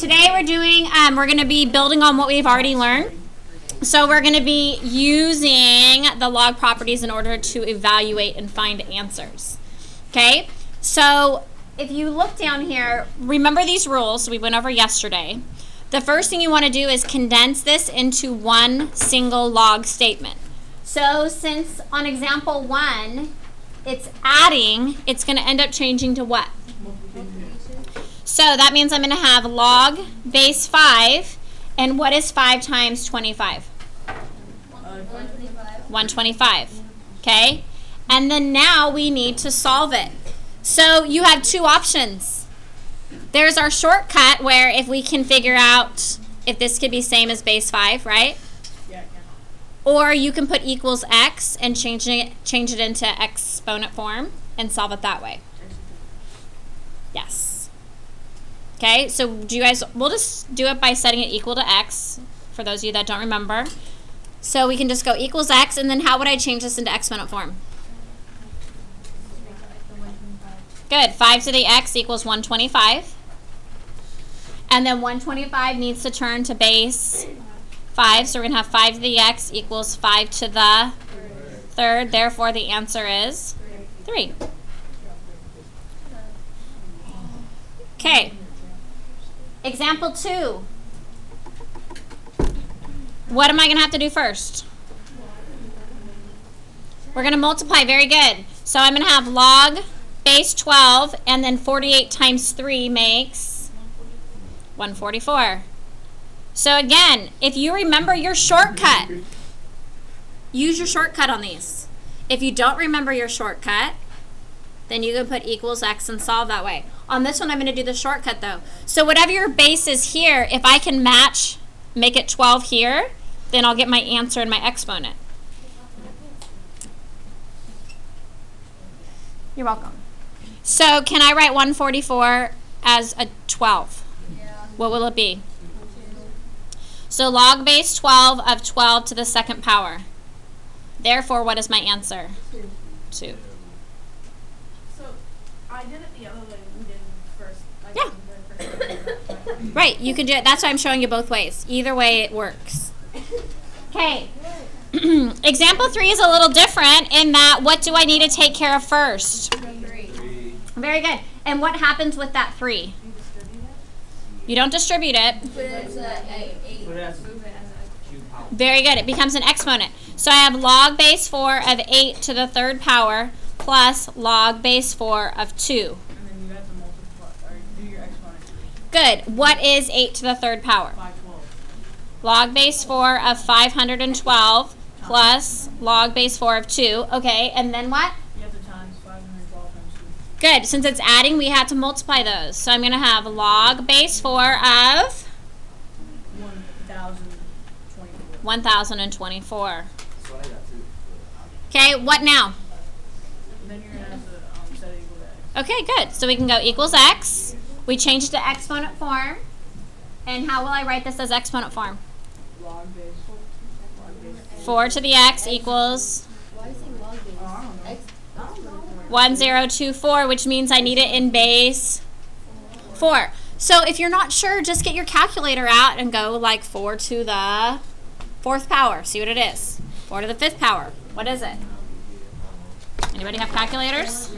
today we're going to be building on what we've already learned. So we're going to be using the log properties in order to evaluate and find answers. Okay, so if you look down here, remember these rules we went over yesterday. The first thing you want to do is condense this into one single log statement. So since on example 1, it's adding, it's going to end up changing to what? So that means I'm going to have log base 5, and what is 5 times 25? 125. Okay? And then now we need to solve it. So you have two options. There's our shortcut where if we can figure out if this could be same as base 5, right? Yeah. Or you can put equals x and change it into exponent form and solve it that way. Yes. Okay, so we'll just do it by setting it equal to x for those of you that don't remember. So we can just go equals x, and then how would I change this into exponent form? Good. 5 to the x equals 125. And then 125 needs to turn to base 5. So we're going to have 5 to the x equals 5 to the third. Therefore, the answer is 3. Okay. Example 2. What am I going to have to do first? We're going to multiply. Very good. So I'm going to have log base 12, and then 48 times 3 makes 144. So again, if you remember your shortcut, use your shortcut on these. If you don't remember your shortcut, then you can put equals x and solve that way. On this one, I'm going to do the shortcut though. So whatever your base is here, if I can match, make it 12 here, then I'll get my answer and my exponent. You're welcome. So can I write 144 as a 12? Yeah. What will it be? So log base 12 of 12 to the second power. Therefore, what is my answer? 2. So I did it the other way we did first. Yeah. Right, you can do it. That's why I'm showing you both ways. Either way, it works. Okay. Example 3 is a little different in that what do I need to take care of first? 3. Very good. And what happens with that 3? You don't distribute it. Very good. It becomes an exponent. So I have log base 4 of 8 to the third power plus log base 4 of 2. And then you have to multiply or do your exponent. Good. What is 8 to the third power? 512. Log base 4 of 512 plus log base 4 of 2. Okay, and then what? You have to times 512 times 2. Good. Since it's adding, we have to multiply those. So I'm going to have log base 4 of 1024. Okay, what now? Then you're going to have to set it equal to x. Okay, good. So we can go equals x. We change it to exponent form. And how will I write this as exponent form? Log base 4 to the x equals 1024, which means I need it in base 4. So if you're not sure, just get your calculator out and go like 4 to the 4th power. See what it is. 4 to the 5th power. What is it? Anybody have calculators?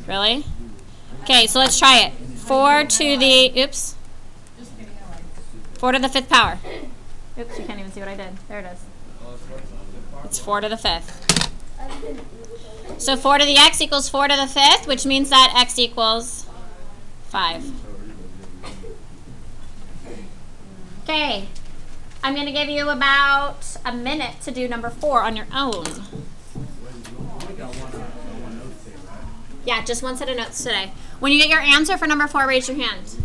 Really? Okay, so let's try it. 4 to the, oops. 4 to the 5th power. Oops, you can't even see what I did. There it is. It's 4 to the 5th. So 4 to the x equals 4 to the 5th, which means that x equals 5. Okay. I'm going to give you about a minute to do number 4 on your own. Yeah, just one set of notes today. When you get your answer for number 4, raise your hand.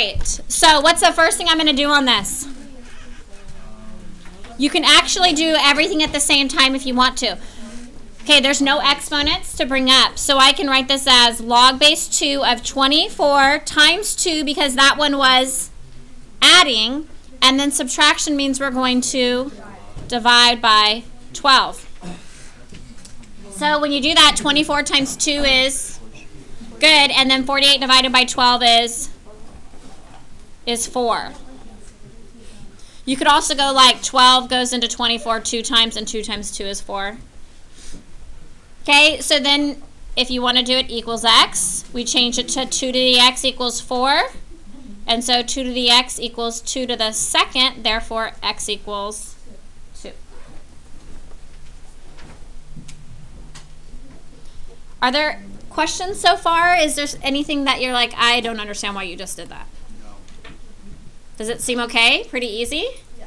right. So what's the first thing I'm going to do on this? You can actually do everything at the same time if you want to. Okay, there's no exponents to bring up. So I can write this as log base 2 of 24 times 2 because that one was adding. And then subtraction means we're going to divide by 12. So when you do that, 24 times 2 is good. And then 48 divided by 12 is 4. You could also go like 12 goes into 24 2 times, and 2 times 2 is 4. Okay, so then if you want to do it equals x, we change it to 2 to the x equals 4. And so 2 to the x equals 2 to the second, therefore x equals 2. Are there questions so far? Is there anything that you're like, I don't understand why you just did that? Does it seem okay? Pretty easy? Yeah.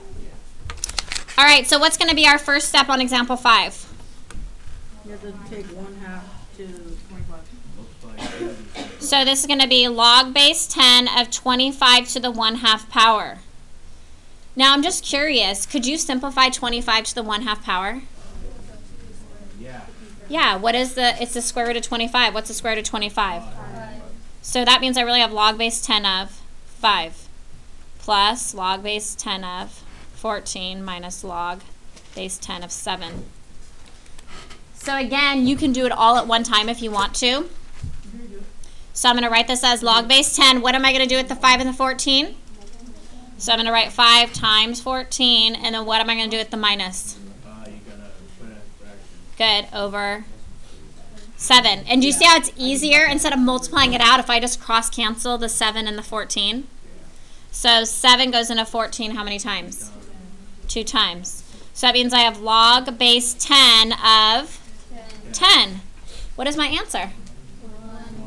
All right, so what's going to be our first step on example 5? You have to take 1/2 to 25. So this is going to be log base 10 of 25 to the 1/2 power. Now I'm just curious, could you simplify 25 to the 1/2 power? Yeah, what is it's the square root of 25. What's the square root of 25? So that means I really have log base 10 of 5. Plus log base 10 of 14 minus log base 10 of 7. So again, you can do it all at one time if you want to. So I'm going to write this as log base 10. What am I going to do with the 5 and the 14? So I'm going to write 5 times 14, and then what am I going to do with the minus? You're going to put a fraction. Good, over 7. And do you see how it's easier instead of multiplying it out if I just cross cancel the 7 and the 14? So 7 goes into 14 how many times? 2 times. So that means I have log base 10 of 10. What is my answer?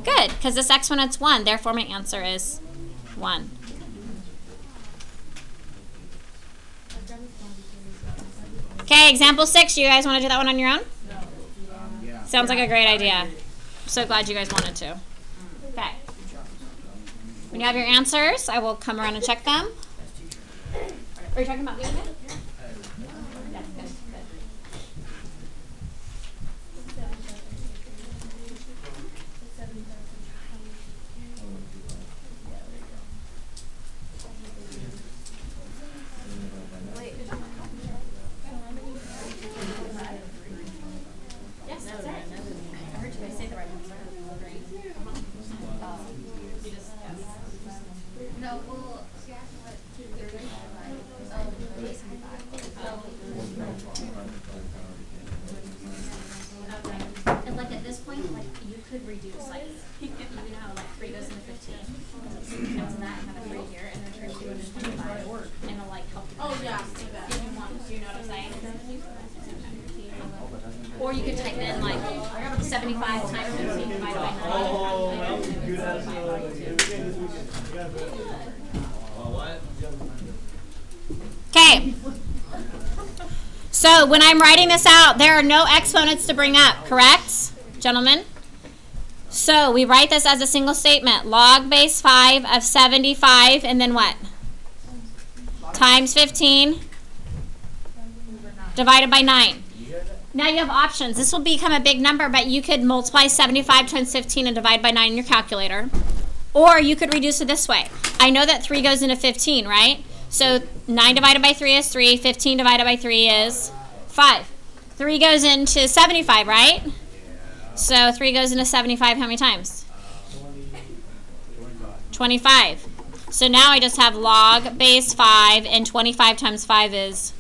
Good, because this exponent's 1. Therefore, my answer is 1. Okay, example 6. You guys want to do that one on your own? Yeah. Sounds like a great idea. I'm so glad you guys wanted to. Okay. When you have your answers, I will come around and check them. Are you talking about doing it? Yes, good. Yes, that's it. I heard you guys say the right number. No, well, she asked what 230 And like at this point, like you could reduce like you know how like 3 goes into 15. So you cancel that and have a 3 here and then turn 2 into 25. And it'll like help you. Oh yeah, see that. If you want, do you know what I'm saying? Or you could type in like 75 times 15 divided by 9. Okay. So when I'm writing this out, there are no exponents to bring up, correct, gentlemen? So we write this as a single statement. Log base 5 of 75, and then what? Times 15 divided by 9. Now you have options. This will become a big number, but you could multiply 75 times 15 and divide by 9 in your calculator. Or you could reduce it this way. I know that 3 goes into 15, right? So 9 divided by 3 is 3. 15 divided by 3 is 5. 3 goes into 75, right? So 3 goes into 75 how many times? 25. So now I just have log base 5, and 25 times 5 is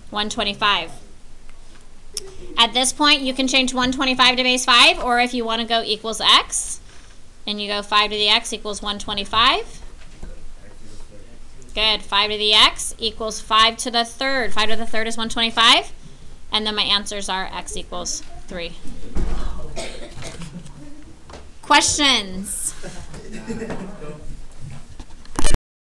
125. At this point, you can change 125 to base 5, or if you want to go equals x, and you go 5 to the x equals 125. Good. 5 to the x equals 5 to the third. 5 to the third is 125. And then my answers are x equals 3. Questions?